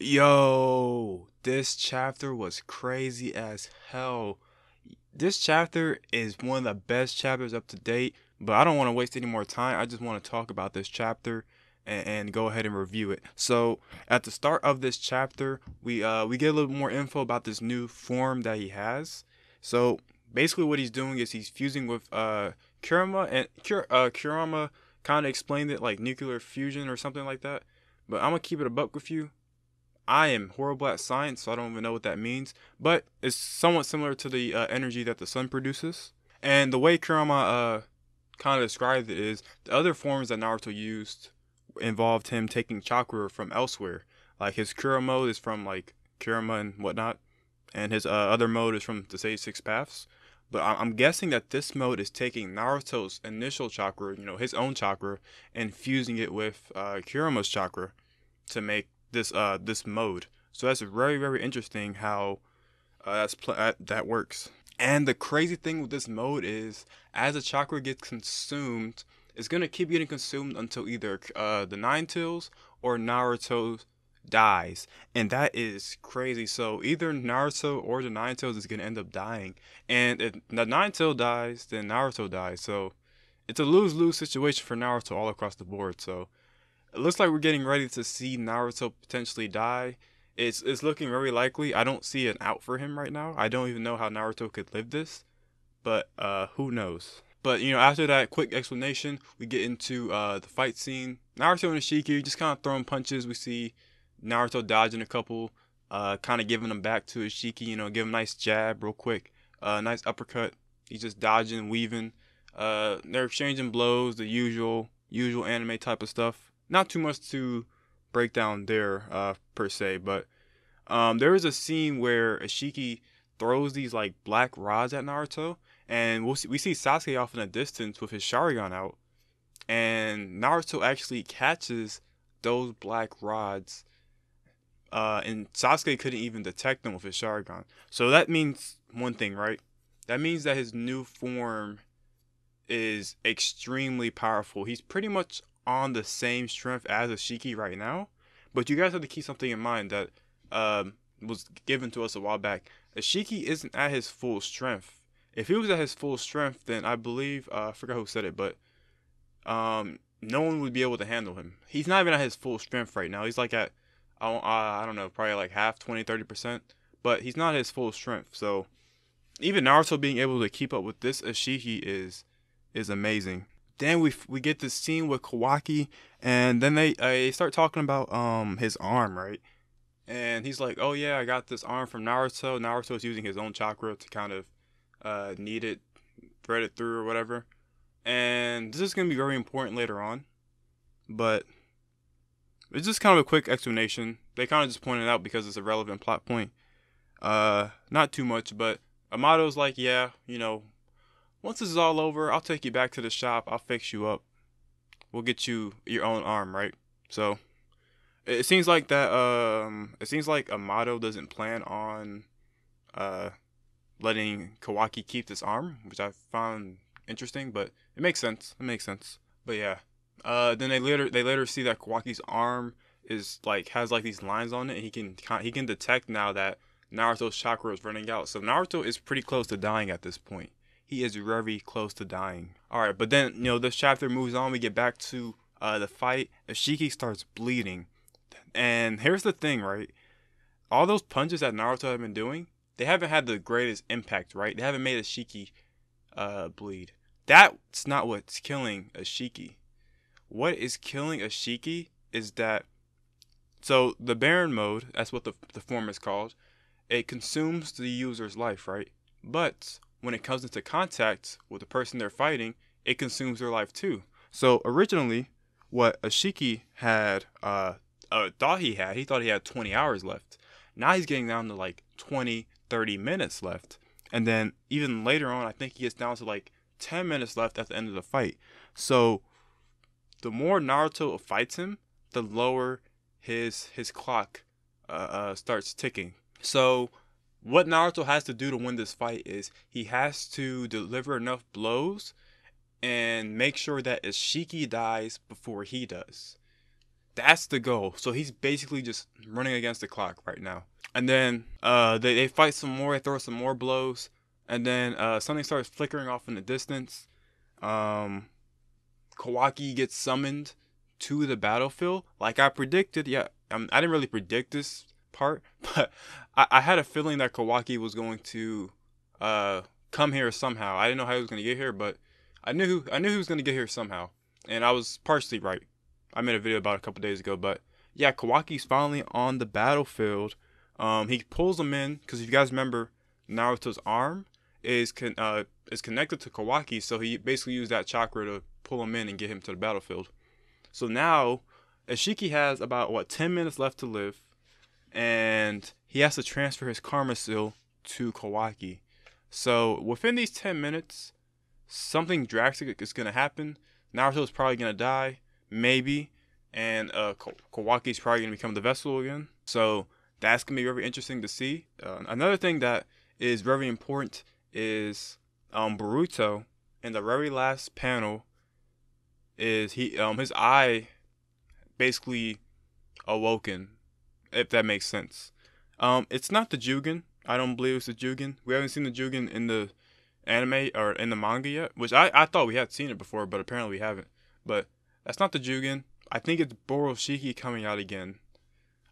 Yo, this chapter was crazy as hell. This chapter is one of the best chapters up to date, but I don't want to waste any more time. I just want to talk about this chapter and go ahead and review it. So, at the start of this chapter, we get a little more info about this new form that he has. So, basically what he's doing is he's fusing with Kurama, and Kurama kind of explained it like nuclear fusion or something like that. But I'm gonna keep it a buck with you. I am horrible at science, so I don't even know what that means. But it's somewhat similar to the energy that the sun produces. And the way Kurama kind of described it is the other forms that Naruto used involved him taking chakra from elsewhere. Like his Kura mode is from like Kurama and whatnot, and his other mode is from the Sage Six Paths. But I'm guessing that this mode is taking Naruto's initial chakra, his own chakra, and fusing it with Kurama's chakra to make this mode. So that's very very interesting how that works. And the crazy thing with this mode is, as the chakra gets consumed, it's gonna keep getting consumed until either the Nine Tails or Naruto dies, and that is crazy. So either Naruto or the Nine Tails is gonna end up dying, and if the Nine Tail dies, then Naruto dies. So it's a lose lose situation for Naruto all across the board. So it looks like we're getting ready to see Naruto potentially die. It's looking very likely. I don't see an out for him right now. I don't even know how Naruto could live this, but who knows? But after that quick explanation, we get into the fight scene. Naruto and Ishiki just kind of throwing punches. We see Naruto dodging a couple, kind of giving them back to Ishiki. Give him a nice jab real quick, nice uppercut. He's just dodging, weaving. They're exchanging blows, the usual anime type of stuff. Not too much to break down there per se, but there is a scene where Ishiki throws these like black rods at Naruto, and we see Sasuke off in the distance with his Sharingan out, and Naruto actually catches those black rods, and Sasuke couldn't even detect them with his Sharingan. So that means one thing, right? That means that his new form is extremely powerful. He's pretty much on the same strength as Ashiki right now, but you guys have to keep something in mind that was given to us a while back. Ashiki isn't at his full strength. If he was at his full strength, then I believe I forgot who said it, but no one would be able to handle him. He's not even at his full strength right now. He's like at I don't know, probably like half, 20, 30%, but he's not at his full strength. So even Naruto being able to keep up with this Ashiki is amazing. Then we get this scene with Kawaki, and then they start talking about his arm, right? And he's like, "Oh yeah, I got this arm from Naruto. Naruto's using his own chakra to kind of knead it, thread it through or whatever." And this is gonna be very important later on, but it's just kind of a quick explanation. They kind of just pointed it out because it's a relevant plot point. Not too much, but Amato's like, "Yeah, once this is all over, I'll take you back to the shop. I'll fix you up. We'll get you your own arm, right?" So it seems like that. It seems like Amato doesn't plan on uh letting Kawaki keep this arm, which I found interesting, but it makes sense. It makes sense. But yeah. Then they later see that Kawaki's arm is like has like these lines on it, and he can detect now that Naruto's chakra is running out. So Naruto is pretty close to dying at this point. He is very close to dying. All right, but then this chapter moves on. We get back to the fight. Ishiki starts bleeding, and here's the thing, right? All those punches that Naruto have been doing, they haven't had the greatest impact, right? They haven't made Ishiki bleed. That's not what's killing Ishiki. What is killing Ashiki is that, so the Baron mode, that's what the form is called, it consumes the user's life, right? But when it comes into contact with the person they're fighting, it consumes their life too. So originally, what Ashiki had, he thought he had 20 hours left. Now he's getting down to like 20, 30 minutes left. And then even later on, I think he gets down to like 10 minutes left at the end of the fight. So the more Naruto fights him, the lower his clock starts ticking. So what Naruto has to do to win this fight is he has to deliver enough blows and make sure that Ishiki dies before he does. That's the goal. So he's basically just running against the clock right now. And then they fight some more. They throw some more blows. And then something starts flickering off in the distance. Um, Kawaki gets summoned to the battlefield, like I predicted. Yeah, I didn't really predict this part, but I had a feeling that Kawaki was going to come here somehow. I didn't know how he was going to get here, but I knew he was going to get here somehow, and I was partially right. I made a video about it a couple days ago, but yeah, Kawaki's finally on the battlefield. He pulls him in because if you guys remember, Naruto's arm is connected to Kawaki, so he basically used that chakra to pull him in and get him to the battlefield. So now, Ishiki has about 10 minutes left to live, and he has to transfer his Karma Seal to Kawaki. So within these 10 minutes, something drastic is gonna happen. Naruto's probably gonna die, maybe, and Kawaki's probably gonna become the vessel again. So that's gonna be very interesting to see. Another thing that is very important is Boruto in the very last panel is his eye basically awoken, if that makes sense. It's not the Jugen. I don't believe it's the Jugen. We haven't seen the Jugen in the anime or in the manga yet, which I thought we had seen it before, but apparently we haven't. But that's not the Jugen. I think it's Boroshiki coming out again.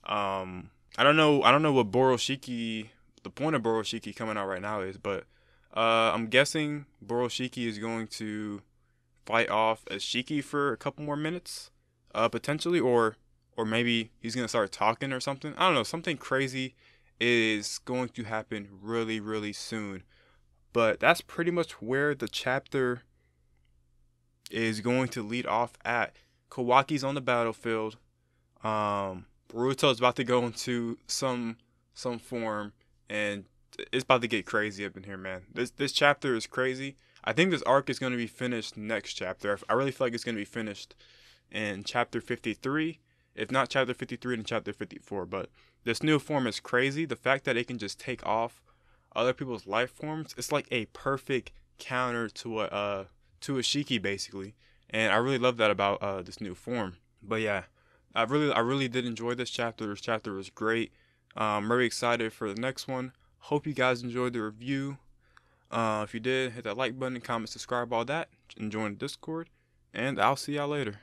I don't know what Boroshiki, the point of Boroshiki coming out right now is, but I'm guessing Boroshiki is going to fight off Ishiki for a couple more minutes, potentially, or maybe he's gonna start talking or something. I don't know. Something crazy is going to happen really, really soon. But that's pretty much where the chapter is going to lead off at. Kawaki's on the battlefield. Boruto's about to go into some form, and it's about to get crazy up in here, man. This chapter is crazy. I think this arc is going to be finished next chapter. I really feel like it's going to be finished in chapter 53. If not chapter 53, then chapter 54. But this new form is crazy. The fact that it can just take off other people's life forms, it's like a perfect counter to Ishiki, basically. And I really love that about this new form. But yeah, I really did enjoy this chapter. This chapter was great. I'm very excited for the next one. Hope you guys enjoyed the review. If you did, hit that like button, comment, subscribe, all that, and join the Discord. And I'll see y'all later.